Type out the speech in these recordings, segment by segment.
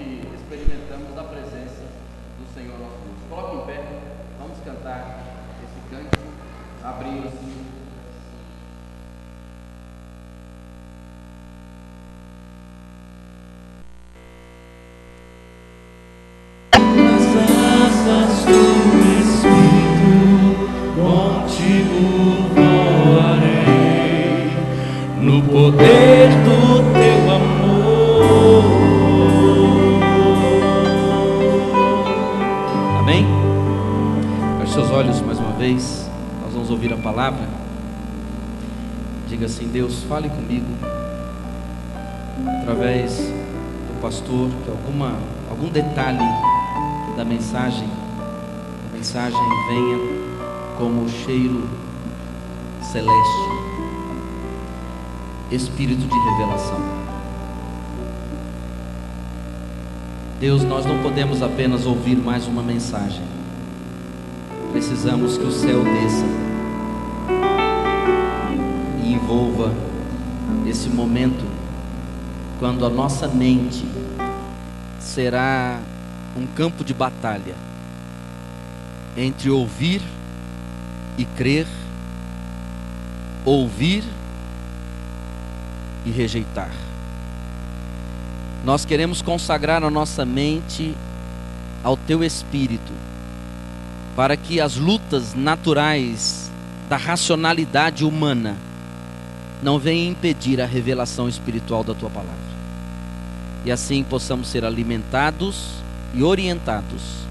que experimentamos a presença do Senhor nosso Deus. Coloque em pé, vamos cantar esse cântico, abrindo-se. No poder do teu amor. Amém? Feche seus olhos mais uma vez. Nós vamos ouvir a palavra. Diga assim: Deus, fale comigo através do pastor, que algum detalhe da mensagem, a mensagem venha como cheiro celeste, espírito de revelação. Deus, nós não podemos apenas ouvir mais uma mensagem. Precisamos que o céu desça e envolva esse momento, quando a nossa mente será um campo de batalha entre ouvir e crer, ouvir e rejeitar. Nós queremos consagrar a nossa mente ao Teu Espírito, para que as lutas naturais da racionalidade humana não venham impedir a revelação espiritual da Tua palavra, e assim possamos ser alimentados e orientados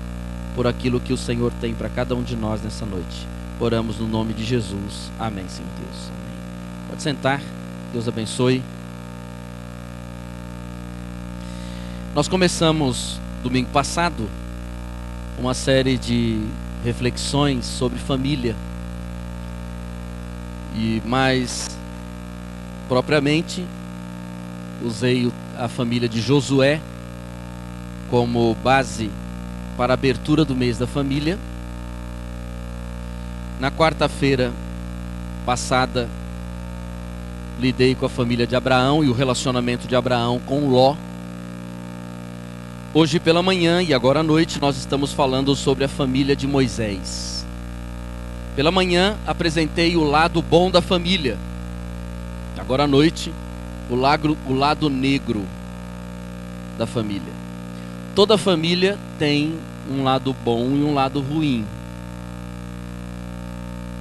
por aquilo que o Senhor tem para cada um de nós nessa noite. Oramos no nome de Jesus. Amém, Senhor Deus. Amém. Pode sentar. Deus abençoe. Nós começamos domingo passado uma série de reflexões sobre família, e mais propriamente usei a família de Josué como base para a abertura do mês da família. Na quarta-feira passada lidei com a família de Abraão e o relacionamento de Abraão com Ló. Hoje pela manhã e agora à noite nós estamos falando sobre a família de Moisés. Pela manhã apresentei o lado bom da família. Agora à noite o lado negro da família. Toda família tem um lado bom e um lado ruim.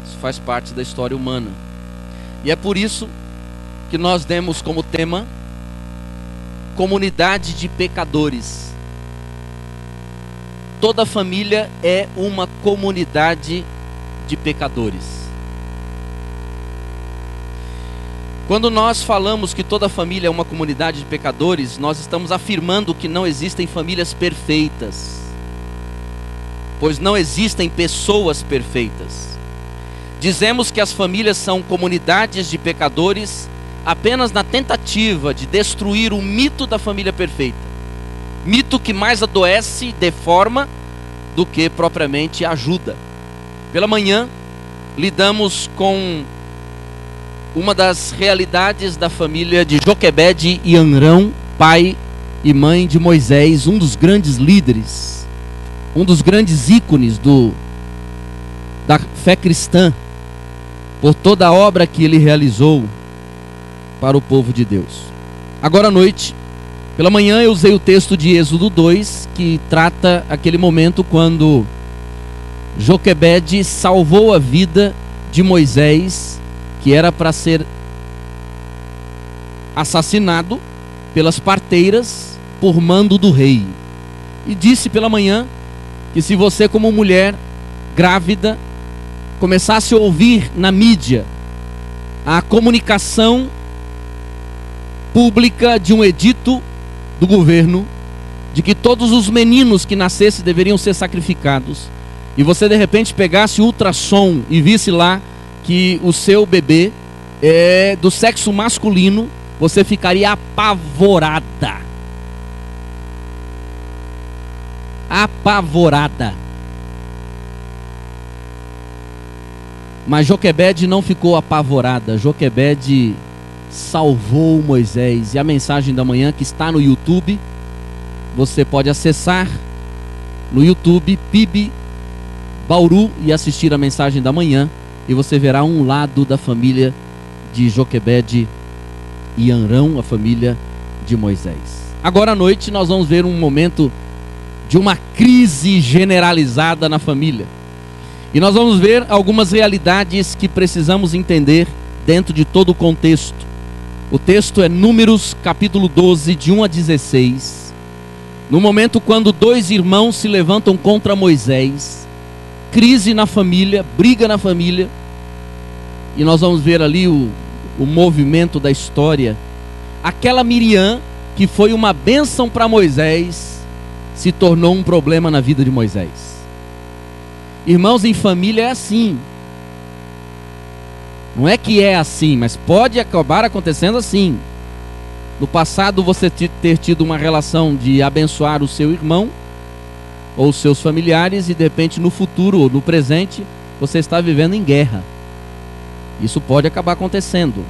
Isso faz parte da história humana. E é por isso que nós demos como tema comunidade de pecadores. Toda família é uma comunidade de pecadores. Quando nós falamos que toda família é uma comunidade de pecadores, nós estamos afirmando que não existem famílias perfeitas, pois não existem pessoas perfeitas. Dizemos que as famílias são comunidades de pecadores apenas na tentativa de destruir o mito da família perfeita, mito que mais adoece, deforma, do que propriamente ajuda. Pela manhã lidamos com uma das realidades da família de Joquebede e Amrão, pai e mãe de Moisés, um dos grandes líderes, um dos grandes ícones da fé cristã, por toda a obra que ele realizou para o povo de Deus. Agora à noite, pela manhã, eu usei o texto de Êxodo 2, que trata aquele momento quando Joquebede salvou a vida de Moisés, que era para ser assassinado pelas parteiras por mando do rei. E disse pela manhã que se você, como mulher grávida, começasse a ouvir na mídia a comunicação pública de um edito do governo de que todos os meninos que nascessem deveriam ser sacrificados, e você de repente pegasse o ultrassom e visse lá que o seu bebê é do sexo masculino, você ficaria apavorada. Apavorada. Mas Joquebede não ficou apavorada. Joquebede salvou Moisés. E a mensagem da manhã, que está no YouTube, você pode acessar no YouTube PIB Bauru e assistir a mensagem da manhã, e você verá um lado da família de Joquebede e Arão, a família de Moisés. Agora à noite nós vamos ver um momento de uma crise generalizada na família. E nós vamos ver algumas realidades que precisamos entender dentro de todo o contexto. O texto é Números capítulo 12, de 1 a 16. No momento quando dois irmãos se levantam contra Moisés, crise na família, briga na família. E nós vamos ver ali o movimento da história. Aquela Miriam, que foi uma bênção para Moisés, se tornou um problema na vida de Moisés. Irmãos, em família é assim. Não é que é assim, mas pode acabar acontecendo assim. No passado você ter tido uma relação de abençoar o seu irmão ou os seus familiares, e de repente no futuro ou no presente você está vivendo em guerra. Isso pode acabar acontecendo,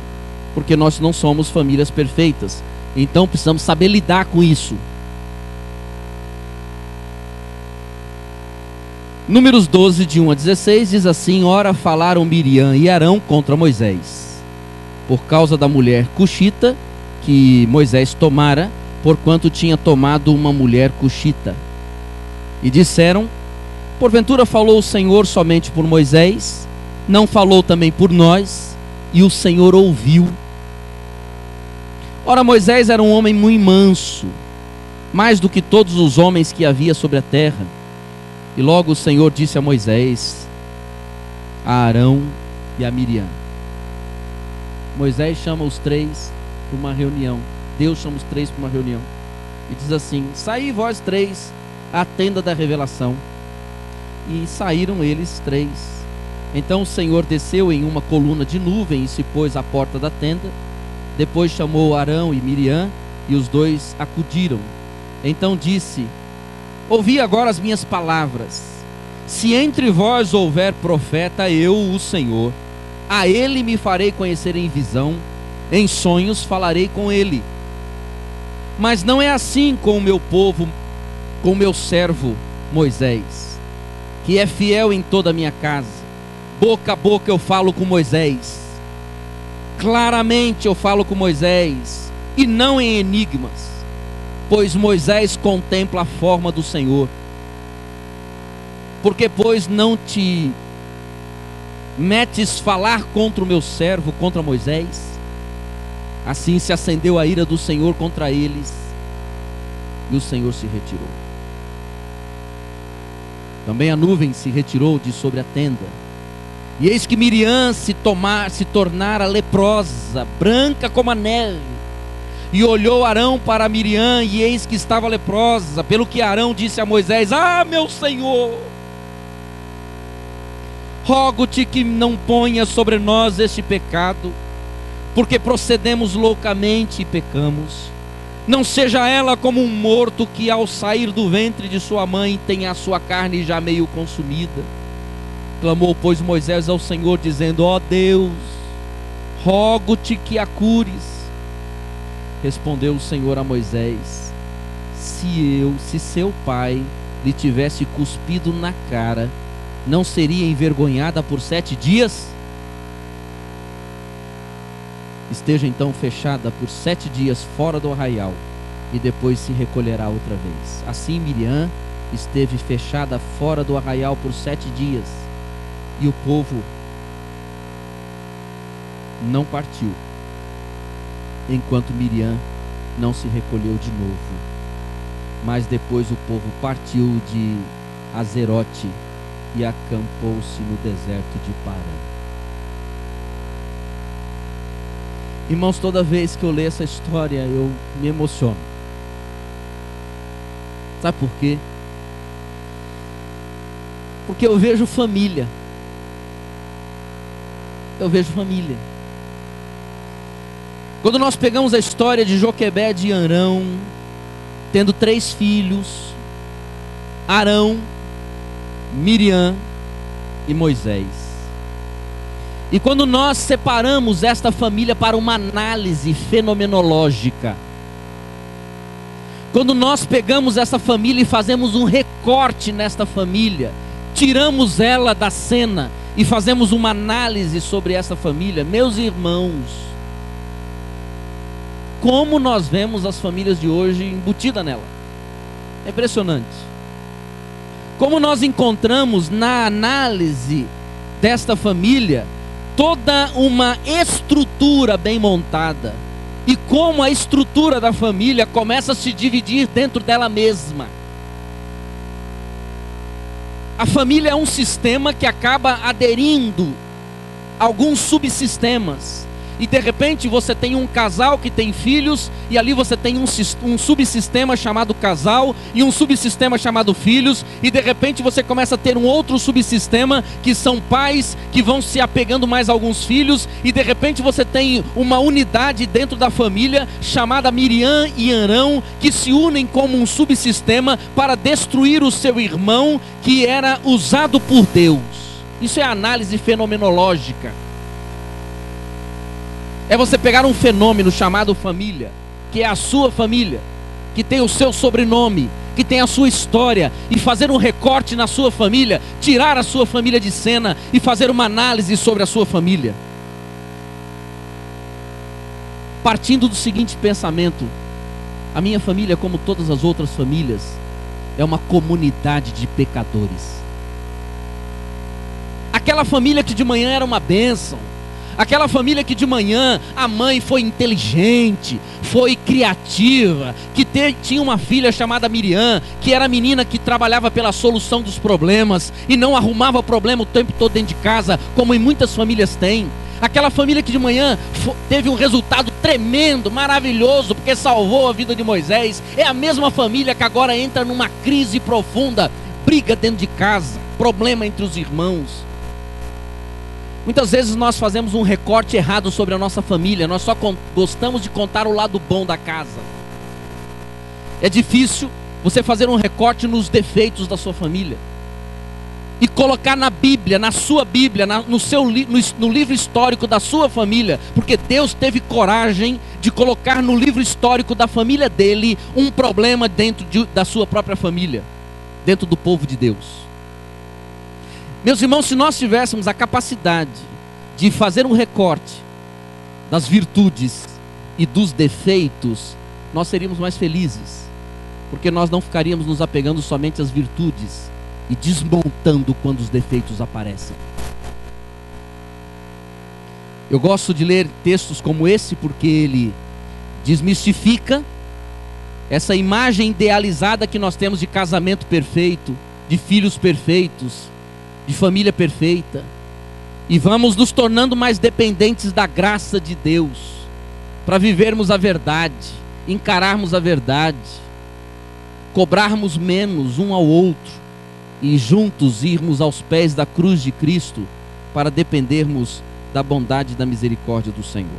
porque nós não somos famílias perfeitas. Então precisamos saber lidar com isso. Números 12, de 1 a 16, diz assim: Ora, falaram Miriam e Arão contra Moisés, por causa da mulher cuxita que Moisés tomara, porquanto tinha tomado uma mulher cuxita. E disseram: Porventura falou o Senhor somente por Moisés? Não falou também por nós? E o Senhor ouviu. Ora, Moisés era um homem muito manso, mais do que todos os homens que havia sobre a terra. E logo o Senhor disse a Moisés, a Arão e a Miriam. Moisés chama os três para uma reunião. Deus chama os três para uma reunião. E diz assim: Saí vós três à tenda da revelação. E saíram eles três. Então o Senhor desceu em uma coluna de nuvem e se pôs à porta da tenda. Depois chamou Arão e Miriam, e os dois acudiram. Então disse: Ouvi agora as minhas palavras. Se entre vós houver profeta, eu, o Senhor, a ele me farei conhecer em visão, em sonhos falarei com ele. Mas não é assim com o meu povo, com o meu servo Moisés, que é fiel em toda a minha casa. Boca a boca eu falo com Moisés, claramente eu falo com Moisés, e não em enigmas, pois Moisés contempla a forma do Senhor. Porque, pois, não te metes falar contra o meu servo, contra Moisés? Assim se acendeu a ira do Senhor contra eles, e o Senhor se retirou. Também a nuvem se retirou de sobre a tenda. E eis que Miriam se tornara leprosa, branca como a neve. E olhou Arão para Miriam, e eis que estava leprosa. Pelo que Arão disse a Moisés: Ah, meu Senhor, rogo-te que não ponha sobre nós este pecado, porque procedemos loucamente e pecamos. Não seja ela como um morto que ao sair do ventre de sua mãe tem a sua carne já meio consumida. Clamou, pois, Moisés ao Senhor, dizendo: Ó Deus, rogo-te que a cures. Respondeu o Senhor a Moisés: se seu pai lhe tivesse cuspido na cara, não seria envergonhada por 7 dias? Esteja então fechada por 7 dias fora do arraial, e depois se recolherá outra vez. Assim Miriam esteve fechada fora do arraial por 7 dias, e o povo não partiu, enquanto Miriam não se recolheu de novo. Mas depois o povo partiu de Azerote e acampou-se no deserto de Parã. Irmãos, toda vez que eu leio essa história, eu me emociono. Sabe por quê? Porque eu vejo família. Eu vejo família. Quando nós pegamos a história de Joquebede e Arão, tendo 3 filhos, Arão, Miriam e Moisés. E quando nós separamos esta família para uma análise fenomenológica, Quando nós pegamos essa família e fazemos um recorte nesta família, tiramos ela da cena e fazemos uma análise sobre essa família, meus irmãos, como nós vemos as famílias de hoje embutidas nela. É impressionante. Como nós encontramos na análise desta família toda uma estrutura bem montada, e como a estrutura da família começa a se dividir dentro dela mesma. A família é um sistema que acaba aderindo a alguns subsistemas. E de repente você tem um casal que tem filhos, e ali você tem um subsistema chamado casal, e um subsistema chamado filhos, e de repente você começa a ter um outro subsistema, que são pais que vão se apegando mais a alguns filhos, e de repente você tem uma unidade dentro da família, chamada Miriam e Arão, que se unem como um subsistema para destruir o seu irmão, que era usado por Deus. Isso é análise fenomenológica. É você pegar um fenômeno chamado família, que é a sua família, que tem o seu sobrenome, que tem a sua história, e fazer um recorte na sua família, tirar a sua família de cena e fazer uma análise sobre a sua família. Partindo do seguinte pensamento: a minha família, como todas as outras famílias, é uma comunidade de pecadores. Aquela família que de manhã era uma bênção, aquela família que de manhã a mãe foi inteligente, foi criativa, que tinha uma filha chamada Miriam, que era a menina que trabalhava pela solução dos problemas e não arrumava problema o tempo todo dentro de casa, como em muitas famílias tem. Aquela família que de manhã teve um resultado tremendo, maravilhoso, porque salvou a vida de Moisés. É a mesma família que agora entra numa crise profunda, briga dentro de casa, problema entre os irmãos. Muitas vezes nós fazemos um recorte errado sobre a nossa família. Nós só gostamos de contar o lado bom da casa. É difícil você fazer um recorte nos defeitos da sua família e colocar na Bíblia, na sua Bíblia, no livro histórico da sua família, porque Deus teve coragem de colocar no livro histórico da família dele um problema dentro da sua própria família, dentro do povo de Deus. Meus irmãos, se nós tivéssemos a capacidade de fazer um recorte das virtudes e dos defeitos, nós seríamos mais felizes, porque nós não ficaríamos nos apegando somente às virtudes e desmontando quando os defeitos aparecem. Eu gosto de ler textos como esse, porque ele desmistifica essa imagem idealizada que nós temos de casamento perfeito, de filhos perfeitos, de família perfeita, e vamos nos tornando mais dependentes da graça de Deus, para vivermos a verdade, encararmos a verdade, cobrarmos menos um ao outro, e juntos irmos aos pés da cruz de Cristo, para dependermos da bondade e da misericórdia do Senhor.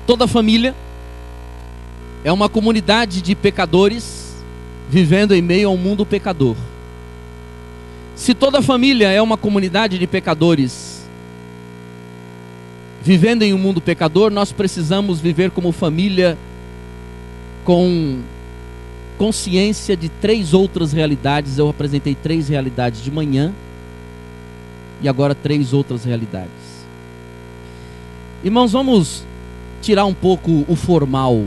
Toda família é uma comunidade de pecadores, vivendo em meio a um mundo pecador. Se toda família é uma comunidade de pecadores, vivendo em um mundo pecador, nós precisamos viver como família com consciência de 3 outras realidades. Eu apresentei 3 realidades de manhã, e agora 3 outras realidades. Irmãos, vamos tirar um pouco o formal.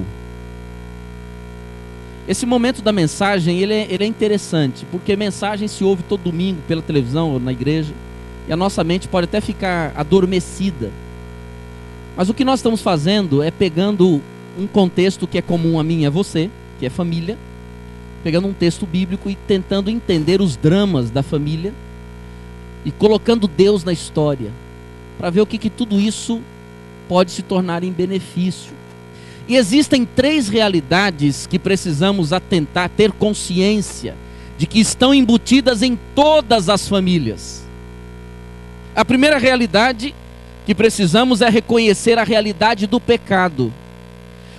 Esse momento da mensagem, ele é interessante, porque mensagem se ouve todo domingo pela televisão ou na igreja, e a nossa mente pode até ficar adormecida. Mas o que nós estamos fazendo é pegando um contexto que é comum a mim e a você, que é família, pegando um texto bíblico e tentando entender os dramas da família, e colocando Deus na história, para ver o que tudo isso pode se tornar em benefício. E existem 3 realidades que precisamos atentar, ter consciência de que estão embutidas em todas as famílias. A primeira realidade que precisamos é reconhecer a realidade do pecado.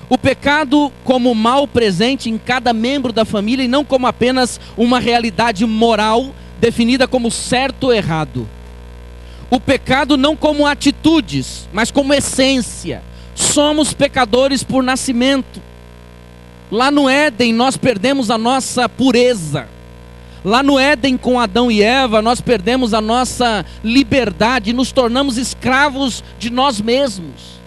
O pecado como mal presente em cada membro da família, e não como apenas uma realidade moral definida como certo ou errado. O pecado não como atitudes, mas como essência. Somos pecadores por nascimento. Lá no Éden nós perdemos a nossa pureza. Lá no Éden com Adão e Eva nós perdemos a nossa liberdade, nos tornamos escravos de nós mesmos.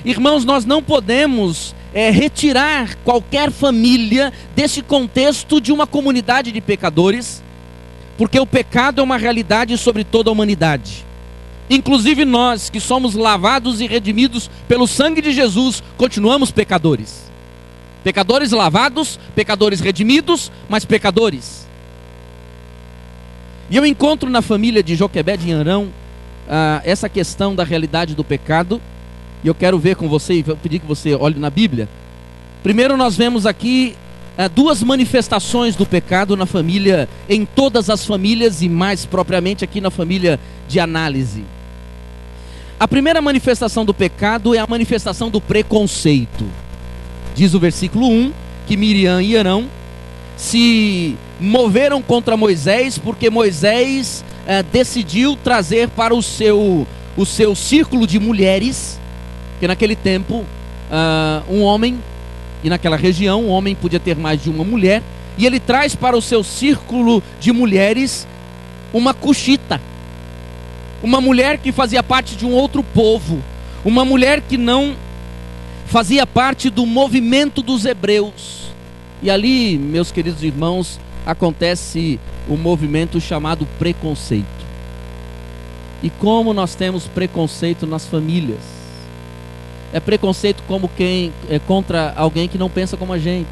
Irmãos, nós não podemos retirar qualquer família desse contexto de uma comunidade de pecadores, porque o pecado é uma realidade sobre toda a humanidade. Inclusive nós que somos lavados e redimidos pelo sangue de Jesus, continuamos pecadores. Pecadores lavados, pecadores redimidos, mas pecadores. E eu encontro na família de Joquebede em Arão essa questão da realidade do pecado. E eu quero ver com você, e vou pedir que você olhe na Bíblia. Primeiro nós vemos aqui duas manifestações do pecado na família, em todas as famílias e mais propriamente aqui na família de Análise. A primeira manifestação do pecado é a manifestação do preconceito. Diz o versículo 1 que Miriam e Arão se moveram contra Moisés porque Moisés decidiu trazer para o seu círculo de mulheres, que naquele tempo um homem, e naquela região um homem podia ter mais de uma mulher, e ele traz para o seu círculo de mulheres uma cuxita, uma mulher que fazia parte de um outro povo, uma mulher que não fazia parte do movimento dos hebreus. E ali, meus queridos irmãos, acontece o movimento chamado preconceito. E como nós temos preconceito nas famílias? É preconceito como quem é contra alguém que não pensa como a gente.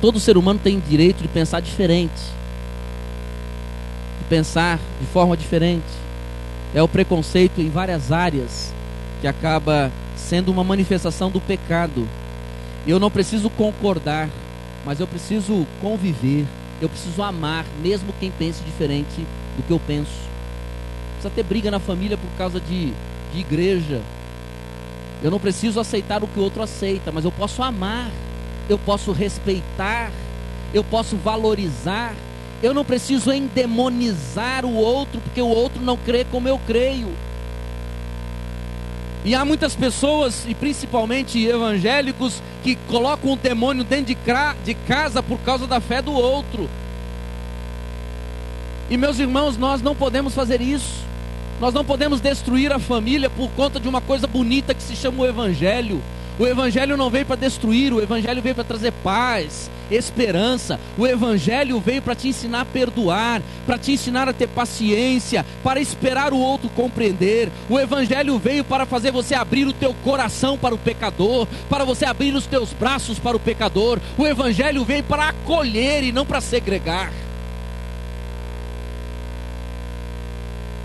Todo ser humano tem direito de pensar diferente, de pensar de forma diferente. É o preconceito em várias áreas que acaba sendo uma manifestação do pecado. Eu não preciso concordar, mas eu preciso conviver, eu preciso amar, mesmo quem pense diferente do que eu penso. Precisa ter briga na família por causa de igreja. Eu não preciso aceitar o que o outro aceita, mas eu posso amar, eu posso respeitar, eu posso valorizar. Eu não preciso endemonizar o outro, porque o outro não crê como eu creio. E há muitas pessoas, e principalmente evangélicos, que colocam o demônio dentro de casa por causa da fé do outro. E meus irmãos, nós não podemos fazer isso. Nós não podemos destruir a família por conta de uma coisa bonita que se chama o Evangelho. O Evangelho não veio para destruir, o Evangelho veio para trazer paz, esperança. O Evangelho veio para te ensinar a perdoar, para te ensinar a ter paciência, para esperar o outro compreender. O Evangelho veio para fazer você abrir o teu coração para o pecador, para você abrir os teus braços para o pecador. O Evangelho veio para acolher e não para segregar.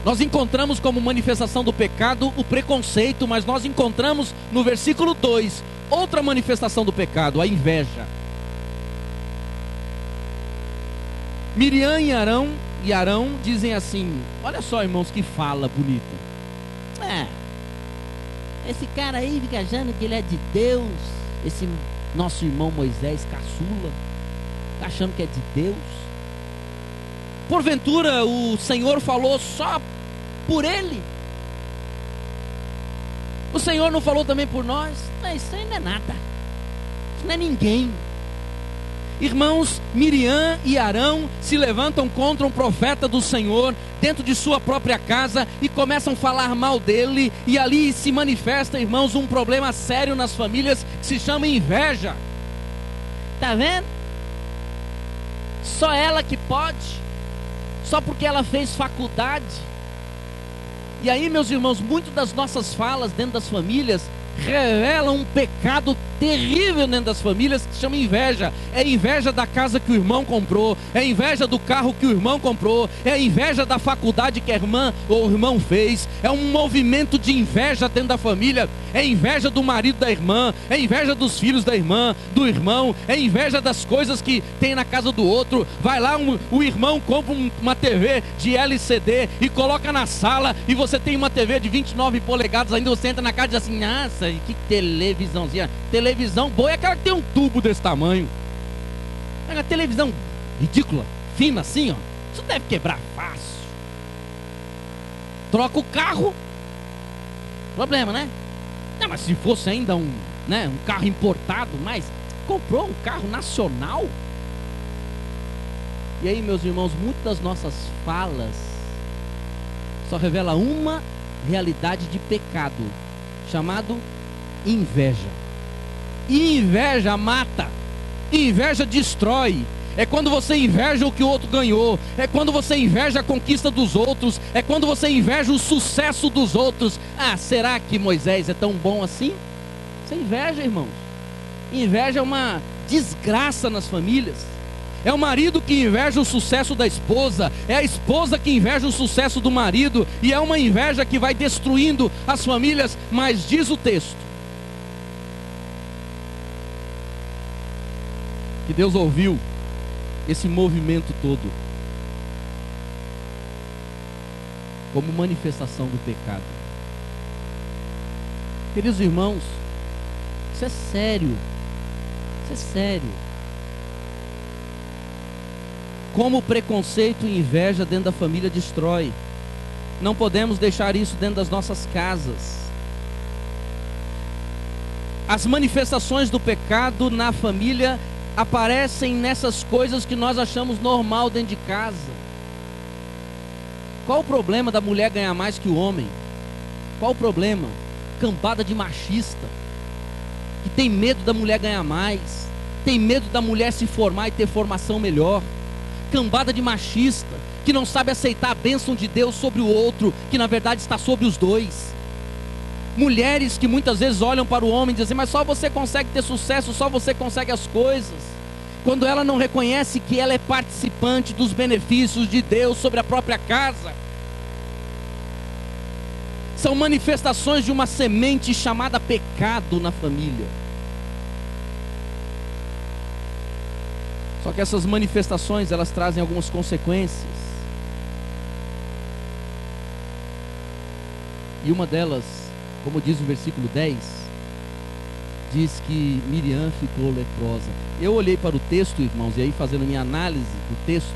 Nós encontramos como manifestação do pecado o preconceito, mas nós encontramos no versículo 2 outra manifestação do pecado, a inveja. Miriam e Arão dizem assim: olha só, irmãos, que fala bonita. Esse cara aí fica achando que ele é de Deus, esse nosso irmão Moisés, caçula, achando que é de Deus. Porventura o Senhor falou só por ele? O Senhor não falou também por nós? Não, isso aí não é nada, isso não é ninguém. Irmãos, Miriam e Arão se levantam contra um profeta do Senhor dentro de sua própria casa e começam a falar mal dele, e ali se manifesta, irmãos, um problema sério nas famílias que se chama inveja. Tá vendo? Só ela que pode, só porque ela fez faculdade. E aí, meus irmãos, muitas das nossas falas dentro das famílias revelam um pecado terrível dentro das famílias que se chama inveja. É inveja da casa que o irmão comprou, é inveja do carro que o irmão comprou, é inveja da faculdade que a irmã ou o irmão fez. É um movimento de inveja dentro da família. É inveja do marido da irmã, é inveja dos filhos da irmã, do irmão, é inveja das coisas que tem na casa do outro. Vai lá, o irmão compra uma TV de LCD e coloca na sala, e você tem uma TV de 29 polegadas, ainda você entra na casa e diz assim: nossa, que televisãozinha. Televisão boa é aquela que tem um tubo desse tamanho. É uma televisão ridícula, fina assim, ó. Isso deve quebrar fácil. Troca o carro, problema, né? Não, mas se fosse ainda né, um carro importado, mas comprou um carro nacional. E aí, meus irmãos, muitas das nossas falas só revela uma realidade de pecado, chamado inveja. E inveja mata, inveja destrói. É quando você inveja o que o outro ganhou, é quando você inveja a conquista dos outros, é quando você inveja o sucesso dos outros. Ah, será que Moisés é tão bom assim? Você inveja, irmãos. Inveja é uma desgraça nas famílias. É o marido que inveja o sucesso da esposa, é a esposa que inveja o sucesso do marido, e é uma inveja que vai destruindo as famílias. Mas diz o texto que Deus ouviu esse movimento todo como manifestação do pecado. Queridos irmãos, isso é sério. Isso é sério. Como o preconceito e inveja dentro da família destrói. Não podemos deixar isso dentro das nossas casas. As manifestações do pecado na família aparecem nessas coisas que nós achamos normal dentro de casa. Qual o problema da mulher ganhar mais que o homem? Qual o problema? Cambada de machista, que tem medo da mulher ganhar mais, tem medo da mulher se formar e ter formação melhor. Cambada de machista, que não sabe aceitar a bênção de Deus sobre o outro, que na verdade está sobre os dois. Mulheres que muitas vezes olham para o homem e dizem: mas só você consegue ter sucesso, só você consegue as coisas. Quando ela não reconhece que ela é participante dos benefícios de Deus sobre a própria casa. São manifestações de uma semente chamada pecado na família. Só que essas manifestações, elas trazem algumas consequências. E uma delas, como diz o versículo 10, diz que Miriam ficou leprosa. Eu olhei para o texto, irmãos, e aí fazendo minha análise do texto,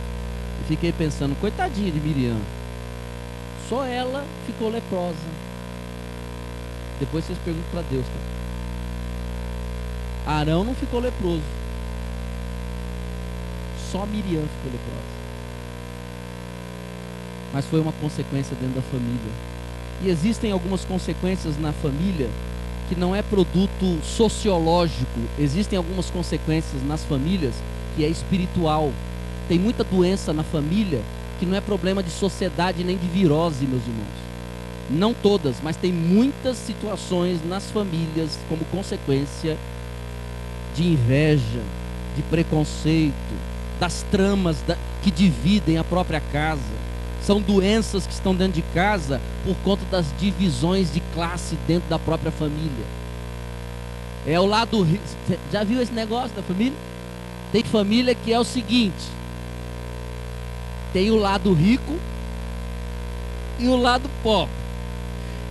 e fiquei pensando: coitadinha de Miriam, só ela ficou leprosa. Depois vocês perguntam para Deus, tá? Arão não ficou leproso, só Miriam ficou leprosa. Mas foi uma consequência dentro da família. E existem algumas consequências na família que não é produto sociológico. Existem algumas consequências nas famílias que é espiritual. Tem muita doença na família que não é problema de sociedade nem de virose, meus irmãos. Não todas, mas tem muitas situações nas famílias como consequência de inveja, de preconceito, das tramas que dividem a própria casa. São doenças que estão dentro de casa por conta das divisões de classe dentro da própria família. É o lado rico. Já viu esse negócio da família? Tem família que é o seguinte: tem o lado rico e o lado pobre.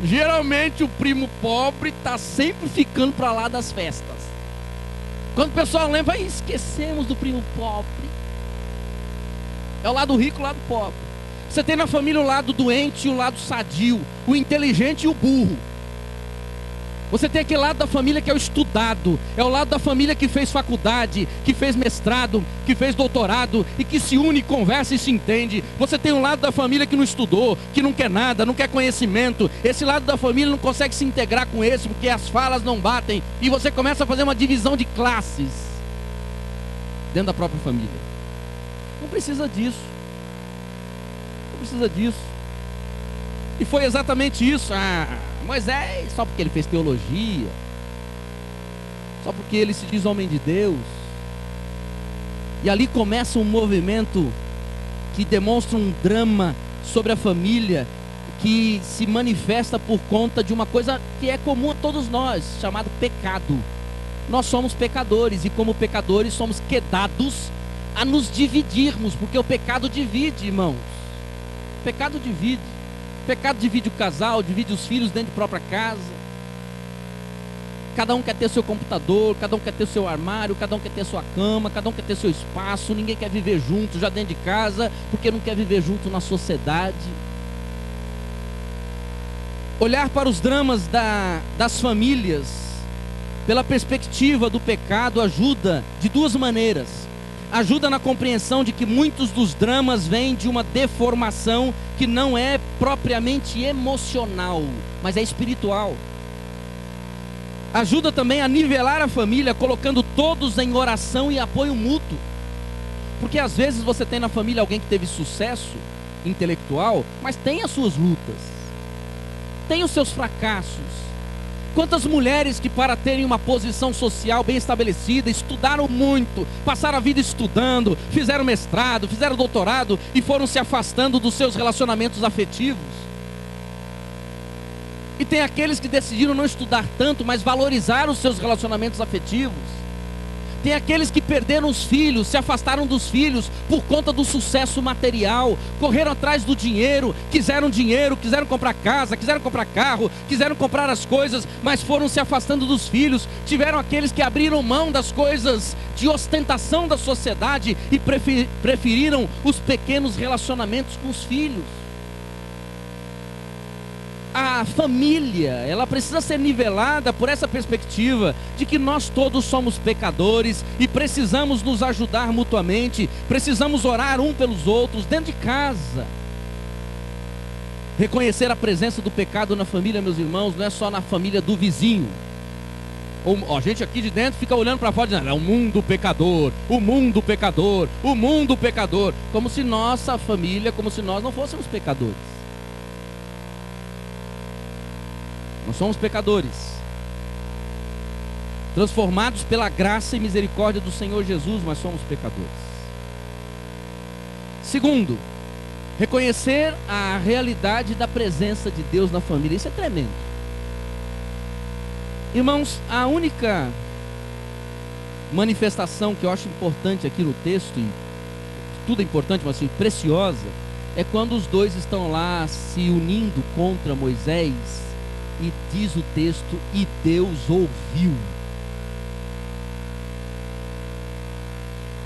Geralmente o primo pobre está sempre ficando para lá das festas. Quando o pessoal lembra: esquecemos do primo pobre. É o lado rico e o lado pobre. Você tem na família o lado doente e o lado sadio, o inteligente e o burro. Você tem aquele lado da família que é o estudado, é o lado da família que fez faculdade, que fez mestrado, que fez doutorado e que se une, conversa e se entende. Você tem um lado da família que não estudou, que não quer nada, não quer conhecimento. Esse lado da família não consegue se integrar com esse porque as falas não batem, e você começa a fazer uma divisão de classes dentro da própria família. Não precisa disso. Precisa disso. E foi exatamente isso. Moisés, só porque ele fez teologia, só porque ele se diz homem de Deus. E ali começa um movimento que demonstra um drama sobre a família, que se manifesta por conta de uma coisa que é comum a todos nós, chamado pecado. Nós somos pecadores, e como pecadores somos quedados a nos dividirmos, porque o pecado divide, irmãos. O pecado divide. O pecado divide o casal, divide os filhos dentro de própria casa. Cada um quer ter seu computador, cada um quer ter seu armário, cada um quer ter sua cama, cada um quer ter seu espaço. Ninguém quer viver junto já dentro de casa, porque não quer viver junto na sociedade. Olhar para os dramas das famílias pela perspectiva do pecado, ajuda de duas maneiras. Ajuda na compreensão de que muitos dos dramas vêm de uma deformação que não é propriamente emocional, mas é espiritual. Ajuda também a nivelar a família, colocando todos em oração e apoio mútuo. Porque às vezes você tem na família alguém que teve sucesso intelectual, mas tem as suas lutas, tem os seus fracassos. Quantas mulheres que, para terem uma posição social bem estabelecida, estudaram muito, passaram a vida estudando, fizeram mestrado, fizeram doutorado e foram se afastando dos seus relacionamentos afetivos. E tem aqueles que decidiram não estudar tanto, mas valorizar os seus relacionamentos afetivos. Tem aqueles que perderam os filhos, se afastaram dos filhos por conta do sucesso material, correram atrás do dinheiro, quiseram comprar casa, quiseram comprar carro, quiseram comprar as coisas, mas foram se afastando dos filhos. Tiveram aqueles que abriram mão das coisas de ostentação da sociedade e preferiram os pequenos relacionamentos com os filhos. A família, ela precisa ser nivelada por essa perspectiva de que nós todos somos pecadores e precisamos nos ajudar mutuamente, precisamos orar um pelos outros dentro de casa. Reconhecer a presença do pecado na família, meus irmãos, não é só na família do vizinho. A gente aqui de dentro fica olhando para fora dizendo, é o mundo pecador, o mundo pecador, o mundo pecador, como se nossa família, como se nós não fôssemos pecadores. Nós somos pecadores, transformados pela graça e misericórdia do Senhor Jesus, mas somos pecadores. Segundo, reconhecer a realidade da presença de Deus na família. Isso é tremendo. Irmãos, a única manifestação que eu acho importante aqui no texto, e tudo é importante, mas assim, preciosa, é quando os dois estão lá se unindo contra Moisés. E diz o texto, e Deus ouviu.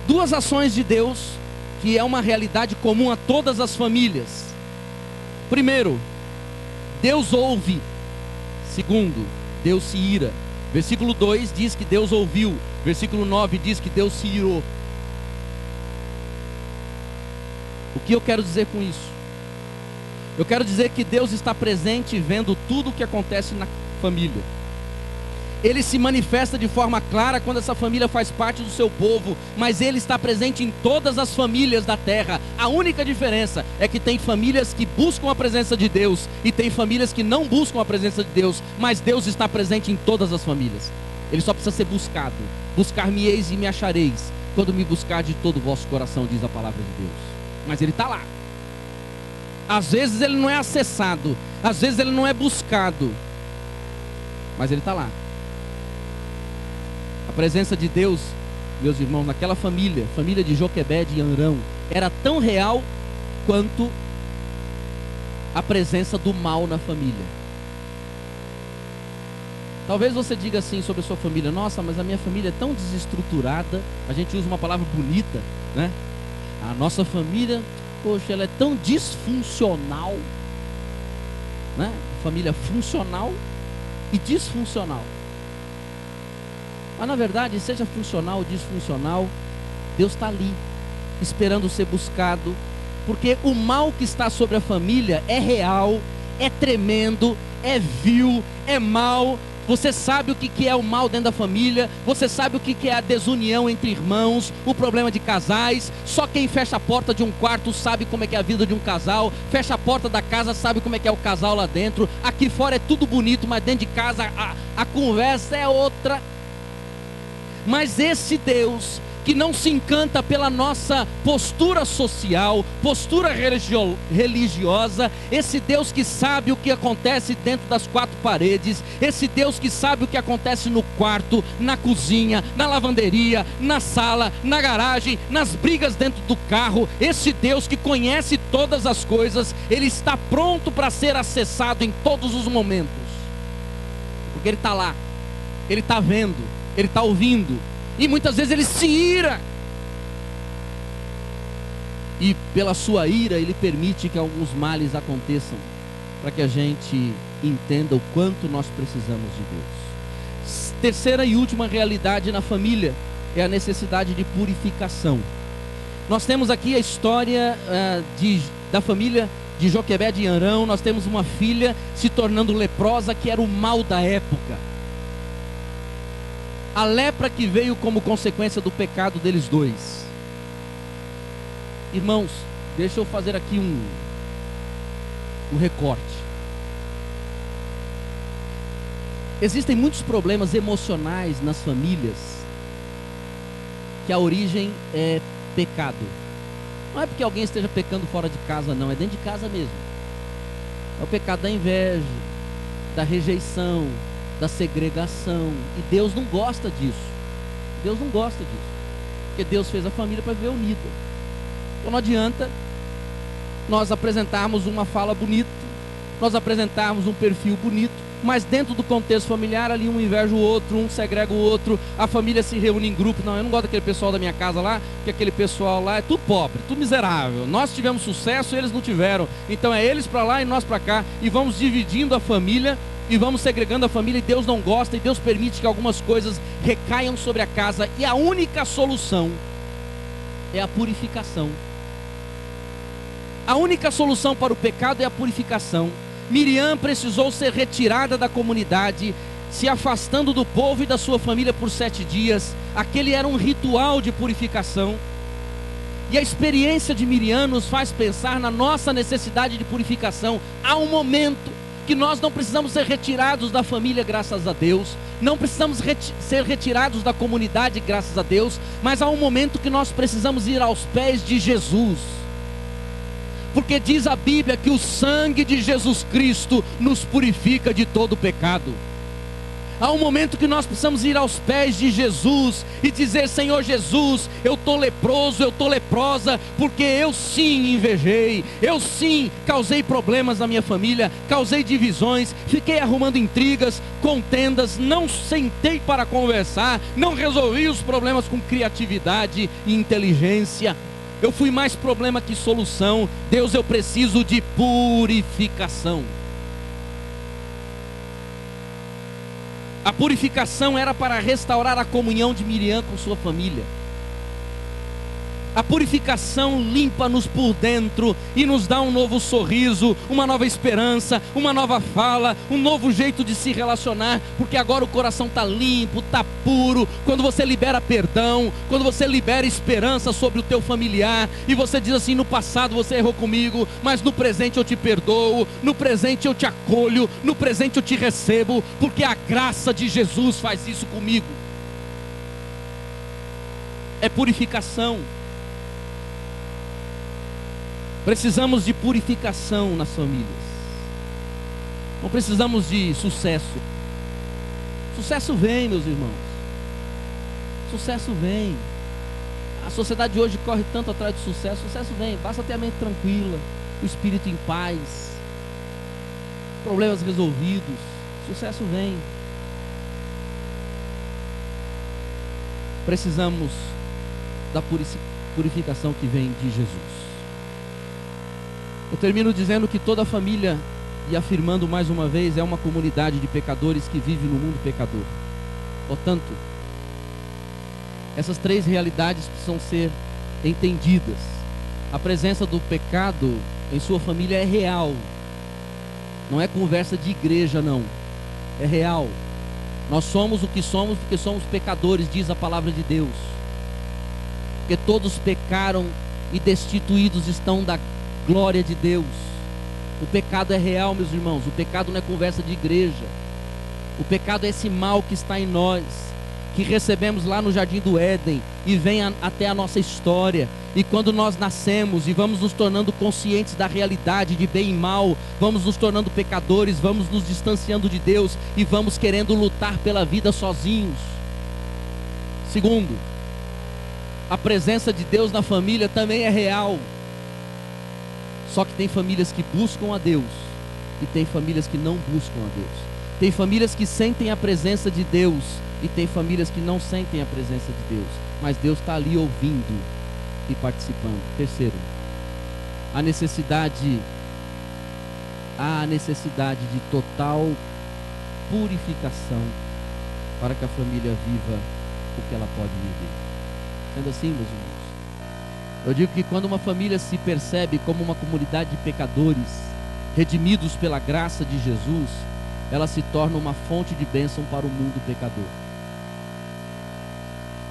Duas ações de Deus, que é uma realidade comum a todas as famílias. Primeiro, Deus ouve. Segundo, Deus se ira. Versículo 2 diz que Deus ouviu. Versículo 9 diz que Deus se irou. O que eu quero dizer com isso? Eu quero dizer que Deus está presente e vendo tudo o que acontece na família. Ele se manifesta de forma clara quando essa família faz parte do seu povo, mas Ele está presente em todas as famílias da terra. A única diferença é que tem famílias que buscam a presença de Deus e tem famílias que não buscam a presença de Deus, mas Deus está presente em todas as famílias. Ele só precisa ser buscado. Buscar-me-eis e me achareis, quando me buscar de todo o vosso coração, diz a palavra de Deus. Mas Ele está lá. Às vezes Ele não é acessado, às vezes Ele não é buscado, mas Ele está lá. A presença de Deus, meus irmãos, naquela família de Joquebede e Arão, era tão real quanto a presença do mal na família. Talvez você diga assim sobre a sua família: nossa, mas a minha família é tão desestruturada. A gente usa uma palavra bonita, né? A nossa família, poxa, ela é tão disfuncional, né? Família funcional e disfuncional. Mas na verdade, seja funcional ou disfuncional, Deus está ali, esperando ser buscado, porque o mal que está sobre a família é real, é tremendo, é vil, é mal. Você sabe o que é o mal dentro da família, você sabe o que é a desunião entre irmãos, o problema de casais. Só quem fecha a porta de um quarto sabe como é que é a vida de um casal, fecha a porta da casa, sabe como é que é o casal lá dentro. Aqui fora é tudo bonito, mas dentro de casa a conversa é outra. Mas esse Deus que não se encanta pela nossa postura social, postura religiosa, esse Deus que sabe o que acontece dentro das quatro paredes, esse Deus que sabe o que acontece no quarto, na cozinha, na lavanderia, na sala, na garagem, nas brigas dentro do carro, esse Deus que conhece todas as coisas, Ele está pronto para ser acessado em todos os momentos, porque Ele está lá, Ele está vendo, Ele está ouvindo. E muitas vezes Ele se ira. E pela sua ira Ele permite que alguns males aconteçam, para que a gente entenda o quanto nós precisamos de Deus. terceira e última realidade na família é a necessidade de purificação. Nós temos aqui a história da família de Joquebede e Arão. Nós temos uma filha se tornando leprosa, que era o mal da época. A lepra que veio como consequência do pecado deles dois. Irmãos, deixa eu fazer aqui um recorte. Existem muitos problemas emocionais nas famílias que a origem é pecado. Não é porque alguém esteja pecando fora de casa, não, é dentro de casa mesmo. É o pecado da inveja, da rejeição, da segregação. E Deus não gosta disso. Deus não gosta disso. Porque Deus fez a família para viver unida. Então não adianta nós apresentarmos uma fala bonita, nós apresentarmos um perfil bonito, mas dentro do contexto familiar ali um inveja o outro, um segrega o outro, a família se reúne em grupo. Não, eu não gosto daquele pessoal da minha casa lá, porque aquele pessoal lá é tudo pobre, tudo miserável. Nós tivemos sucesso e eles não tiveram, então é eles para lá e nós para cá, e vamos dividindo a família e vamos segregando a família, e Deus não gosta, e Deus permite que algumas coisas recaiam sobre a casa, e a única solução é a purificação. A única solução para o pecado é a purificação. Miriam precisou ser retirada da comunidade, se afastando do povo e da sua família por 7 dias. Aquele era um ritual de purificação. E a experiência de Miriam nos faz pensar na nossa necessidade de purificação. Há um momento que nós não precisamos ser retirados da família, graças a Deus. Não precisamos ser retirados da comunidade, graças a Deus. Mas há um momento que nós precisamos ir aos pés de Jesus. Porque diz a Bíblia que o sangue de Jesus Cristo nos purifica de todo pecado. Há um momento que nós precisamos ir aos pés de Jesus e dizer: Senhor Jesus, eu estou leproso, eu estou leprosa, porque eu sim invejei, eu sim causei problemas na minha família, causei divisões, fiquei arrumando intrigas, contendas, não sentei para conversar, não resolvi os problemas com criatividade e inteligência. Eu fui mais problema que solução. Deus, eu preciso de purificação. A purificação era para restaurar a comunhão de Miriam com sua família. A purificação limpa-nos por dentro e nos dá um novo sorriso, uma nova esperança, uma nova fala, um novo jeito de se relacionar, porque agora o coração está limpo, está puro. Quando você libera perdão, quando você libera esperança sobre o teu familiar, e você diz assim: no passado você errou comigo, mas no presente eu te perdoo, no presente eu te acolho, no presente eu te recebo, porque a graça de Jesus faz isso comigo. É purificação. Precisamos de purificação nas famílias. Não precisamos de sucesso. Sucesso vem, meus irmãos. Sucesso vem. A sociedade de hoje corre tanto atrás de sucesso. Sucesso vem, basta ter a mente tranquila, o espírito em paz, problemas resolvidos. Sucesso vem. Precisamos da purificação que vem de Jesus. Eu termino dizendo que toda família, e afirmando mais uma vez, é uma comunidade de pecadores que vive no mundo pecador. Portanto, essas 3 realidades precisam ser entendidas. A presença do pecado em sua família é real. Não é conversa de igreja, não. É real. Nós somos o que somos porque somos pecadores, diz a palavra de Deus. Porque todos pecaram e destituídos estão da glória de Deus. O pecado é real, meus irmãos. O pecado não é conversa de igreja. O pecado é esse mal que está em nós, que recebemos lá no Jardim do Éden e vem até a nossa história. E quando nós nascemos e vamos nos tornando conscientes da realidade de bem e mal, vamos nos tornando pecadores, vamos nos distanciando de Deus e vamos querendo lutar pela vida sozinhos. Segundo, a presença de Deus na família também é real. Só que tem famílias que buscam a Deus e tem famílias que não buscam a Deus. Tem famílias que sentem a presença de Deus e tem famílias que não sentem a presença de Deus, mas Deus está ali ouvindo e participando. Terceiro, a necessidade de total purificação para que a família viva o que ela pode viver. Sendo assim, meus irmãos, eu digo que quando uma família se percebe como uma comunidade de pecadores, redimidos pela graça de Jesus, ela se torna uma fonte de bênção para o mundo pecador.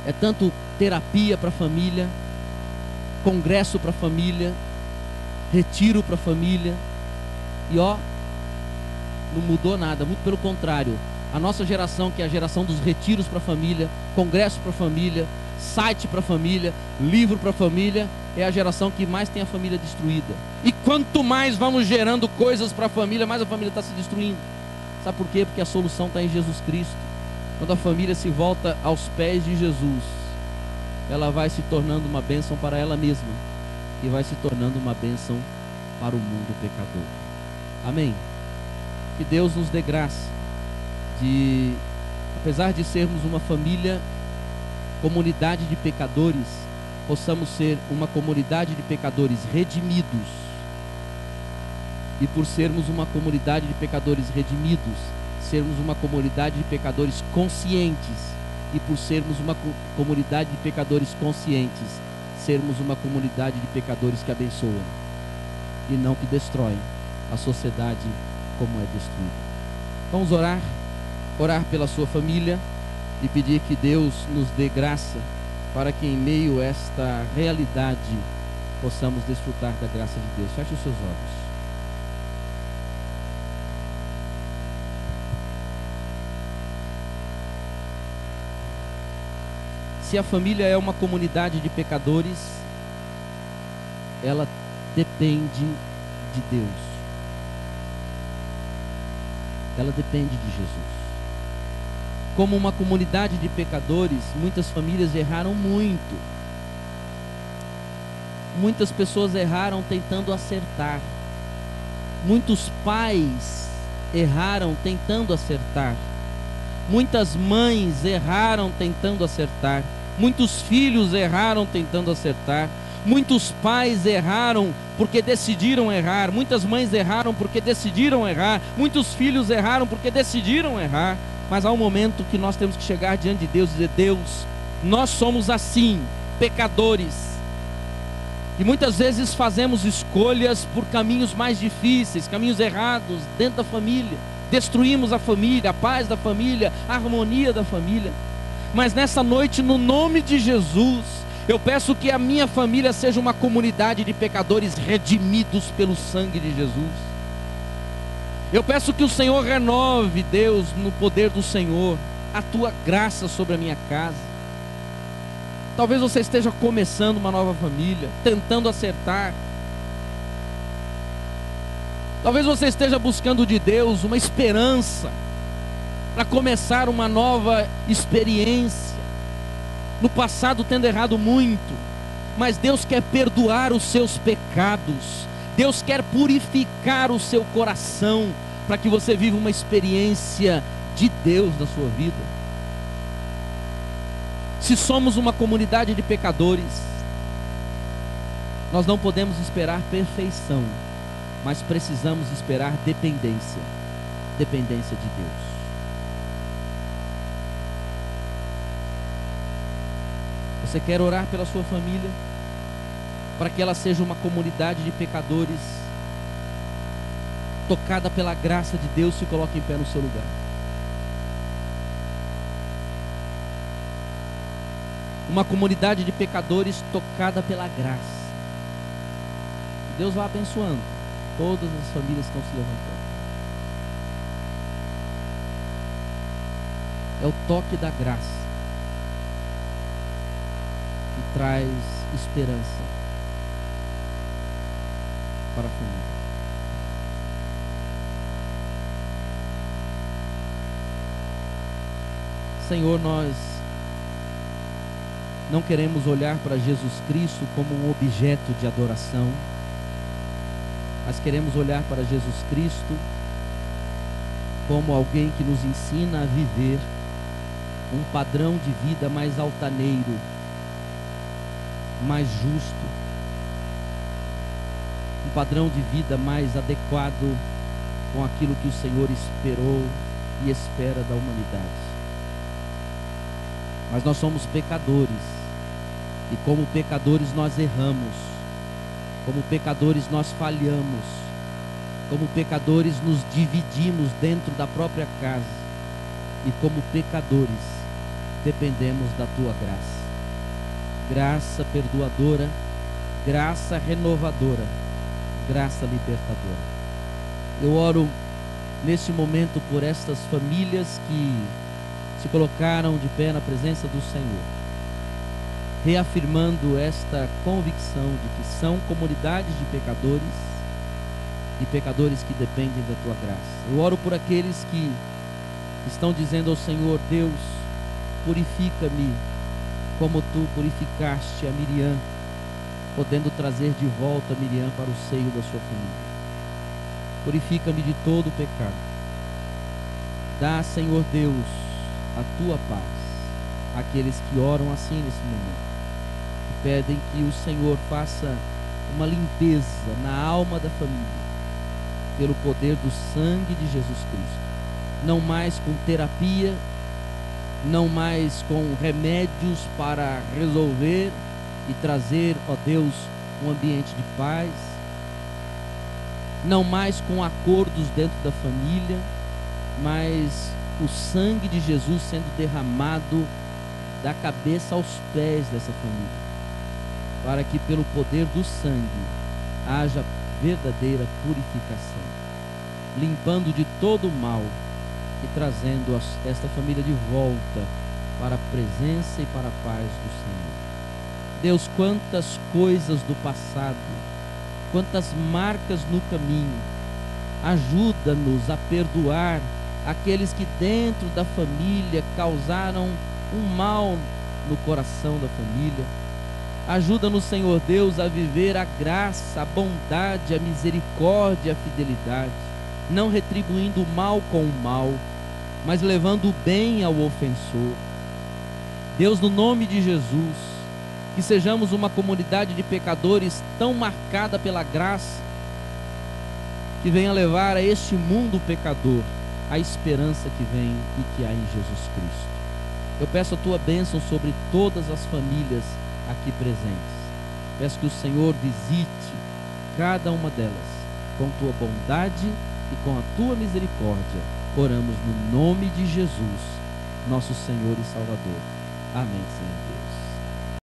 É tanto terapia para a família, congresso para a família, retiro para a família, e não mudou nada, muito pelo contrário. A nossa geração, que é a geração dos retiros para a família, congresso para a família, site para a família, livro para a família, é a geração que mais tem a família destruída. E quanto mais vamos gerando coisas para a família, mais a família está se destruindo. Sabe por quê? Porque a solução está em Jesus Cristo. Quando a família se volta aos pés de Jesus, ela vai se tornando uma bênção para ela mesma e vai se tornando uma bênção para o mundo pecador. Amém? Que Deus nos dê graça de, apesar de sermos uma família, comunidade de pecadores, possamos ser uma comunidade de pecadores redimidos. E por sermos uma comunidade de pecadores redimidos, sermos uma comunidade de pecadores conscientes. E por sermos uma comunidade de pecadores conscientes, sermos uma comunidade de pecadores que abençoam e não que destroem a sociedade como é destruída. Vamos orar pela sua família e pedir que Deus nos dê graça para que em meio a esta realidade possamos desfrutar da graça de Deus. Feche os seus olhos. Se a família é uma comunidade de pecadores, ela depende de Deus. Ela depende de Jesus. Como uma comunidade de pecadores, muitas famílias erraram muito. Muitas pessoas erraram tentando acertar. Muitos pais erraram tentando acertar. Muitas mães erraram tentando acertar. Muitos filhos erraram tentando acertar. Muitos pais erraram porque decidiram errar. Muitas mães erraram porque decidiram errar. Muitos filhos erraram porque decidiram errar. Mas há um momento que nós temos que chegar diante de Deus e dizer: Deus, nós somos assim, pecadores. E muitas vezes fazemos escolhas por caminhos mais difíceis, caminhos errados dentro da família. Destruímos a família, a paz da família, a harmonia da família. Mas nessa noite, no nome de Jesus, eu peço que a minha família seja uma comunidade de pecadores redimidos pelo sangue de Jesus. Eu peço que o Senhor renove, Deus, no poder do Senhor, a tua graça sobre a minha casa. Talvez você esteja começando uma nova família, tentando acertar. Talvez você esteja buscando de Deus uma esperança para começar uma nova experiência. No passado tendo errado muito, mas Deus quer perdoar os seus pecados. Deus quer purificar o seu coração para que você viva uma experiência de Deus na sua vida. Se somos uma comunidade de pecadores, nós não podemos esperar perfeição, mas precisamos esperar dependência de Deus. Você quer orar pela sua família, para que ela seja uma comunidade de pecadores, tocada pela graça de Deus? Se coloque em pé no seu lugar. Uma comunidade de pecadores tocada pela graça. Deus vai abençoando todas as famílias que estão se levantando. É o toque da graça que traz esperança para a família. Senhor, nós não queremos olhar para Jesus Cristo como um objeto de adoração, mas queremos olhar para Jesus Cristo como alguém que nos ensina a viver um padrão de vida mais altaneiro, mais justo, um padrão de vida mais adequado com aquilo que o Senhor esperou e espera da humanidade. Mas nós somos pecadores, e como pecadores nós erramos, como pecadores nós falhamos, como pecadores nos dividimos dentro da própria casa, e como pecadores dependemos da tua graça. Graça perdoadora, graça renovadora, graça libertadora. Eu oro neste momento por estas famílias que se colocaram de pé na presença do Senhor, reafirmando esta convicção de que são comunidades de pecadores e pecadores que dependem da tua graça. Eu oro por aqueles que estão dizendo ao Senhor: Deus, purifica-me como tu purificaste a Miriam, podendo trazer de volta a Miriam para o seio da sua família. Purifica-me de todo o pecado. Dá, Senhor Deus, a tua paz àqueles que oram assim nesse momento, e pedem que o Senhor faça uma limpeza na alma da família, pelo poder do sangue de Jesus Cristo. Não mais com terapia, não mais com remédios para resolver e trazer, ó Deus, um ambiente de paz, não mais com acordos dentro da família, mas o sangue de Jesus sendo derramado da cabeça aos pés dessa família, para que pelo poder do sangue haja verdadeira purificação, limpando de todo o mal e trazendo esta família de volta para a presença e para a paz do Senhor. Deus, quantas coisas do passado, quantas marcas no caminho. Ajuda-nos a perdoar aqueles que dentro da família causaram um mal no coração da família. Ajuda-nos, Senhor Deus, a viver a graça, a bondade, a misericórdia, a fidelidade, não retribuindo o mal com o mal, mas levando o bem ao ofensor. Deus, no nome de Jesus, que sejamos uma comunidade de pecadores tão marcada pela graça, que venha levar a este mundo pecador a esperança que vem e que há em Jesus Cristo. Eu peço a tua bênção sobre todas as famílias aqui presentes. Peço que o Senhor visite cada uma delas com tua bondade e com a tua misericórdia. Oramos no nome de Jesus, nosso Senhor e Salvador. Amém, Senhor Deus.